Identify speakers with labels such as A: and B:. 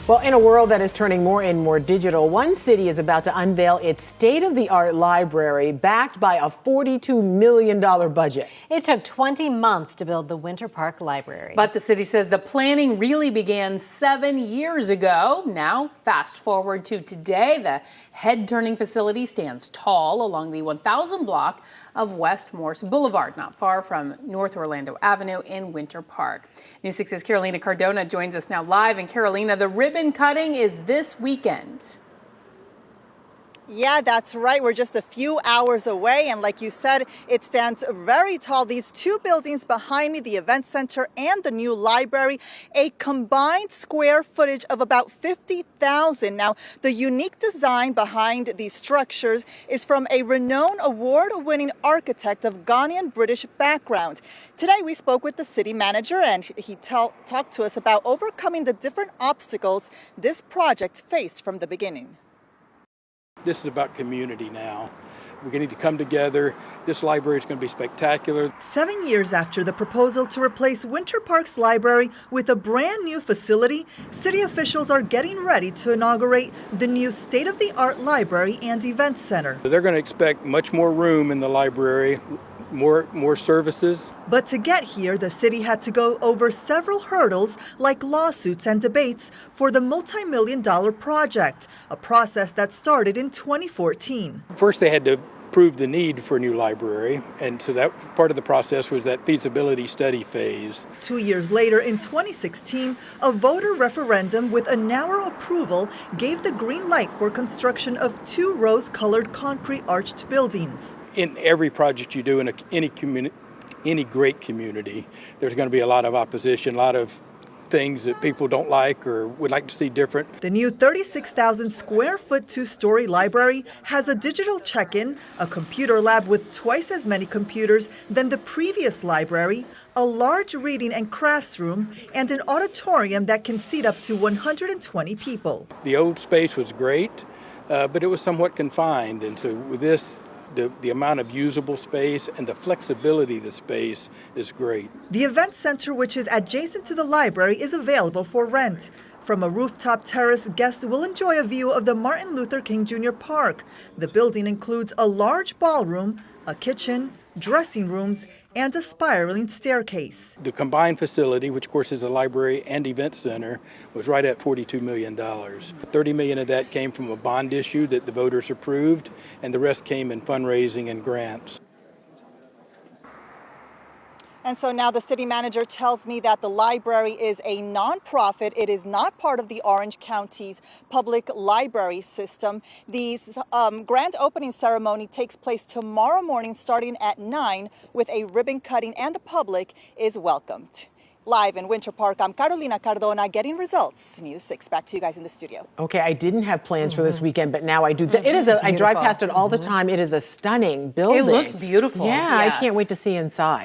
A: Well, in a world that is turning more and more digital, one city is about to unveil its state-of-the-art library backed by a $42 million budget.
B: It took 20 months to build the Winter Park Library.
C: But the city says the planning really began 7 years ago. Now, fast forward to today, the head-turning facility stands tall along the 1000 block of West Morse Boulevard, not far from North Orlando Avenue in Winter Park. News 6's Carolina Cardona joins us now live. And Carolina, the ribbon cutting is this weekend.
D: Yeah, that's right. We're just a few hours away. And like you said, it stands very tall. These two buildings behind me, the event center and the new library, a combined square footage of about 50,000. Now, the unique design behind these structures is from a renowned award-winning architect of Ghanaian British background. Today, we spoke with the city manager and he talked to us about overcoming the different obstacles this project faced from the beginning.
E: This is about community now. We need to come together. This library is going to be spectacular.
D: 7 years after the proposal to replace Winter Park's library with a brand new facility, city officials are getting ready to inaugurate the new state-of-the-art library and event center.
E: They're going to expect much more room in the library, more services.
D: But to get here, the city had to go over several hurdles like lawsuits and debates for the multi-million-dollar project, a process that started in 2014.
E: First, they had to prove the need for a new library, and so that part of the process was that feasibility study phase.
D: 2 years later, in 2016, a voter referendum with a narrow approval gave the green light for construction of two rose-colored concrete arched buildings.
E: In every project you do in any great community, there's going to be a lot of opposition, a lot of things that people don't like or would like to see different.
D: The new 36,000 square foot two-story library has a digital check-in, a computer lab with twice as many computers than the previous library, a large reading and crafts room, and an auditorium that can seat up to 120 people.
E: The old space was great, but it was somewhat confined, and so with this, the amount of usable space and the flexibility of the space is great.
D: The event center, which is adjacent to the library, is available for rent. From a rooftop terrace, guests will enjoy a view of the Martin Luther King Jr. Park. The building includes a large ballroom, a kitchen, dressing rooms, and a spiraling staircase.
E: The combined facility, which of course is a library and event center, was right at $42 million. $30 million of that came from a bond issue that the voters approved, and the rest came in fundraising and grants.
D: And so now the city manager tells me that the library is a nonprofit. It is not part of the Orange County's public library system. The grand opening ceremony takes place tomorrow morning starting at 9 with a ribbon cutting, and the public is welcomed. Live in Winter Park, I'm Carolina Cardona, getting results. News 6. Back to you guys in the studio.
A: Okay, I didn't have plans for this weekend, but now I do. It is I drive past it all the time. It is a stunning building.
C: It looks beautiful.
A: Yeah,
C: Yes.
A: I can't wait to see inside.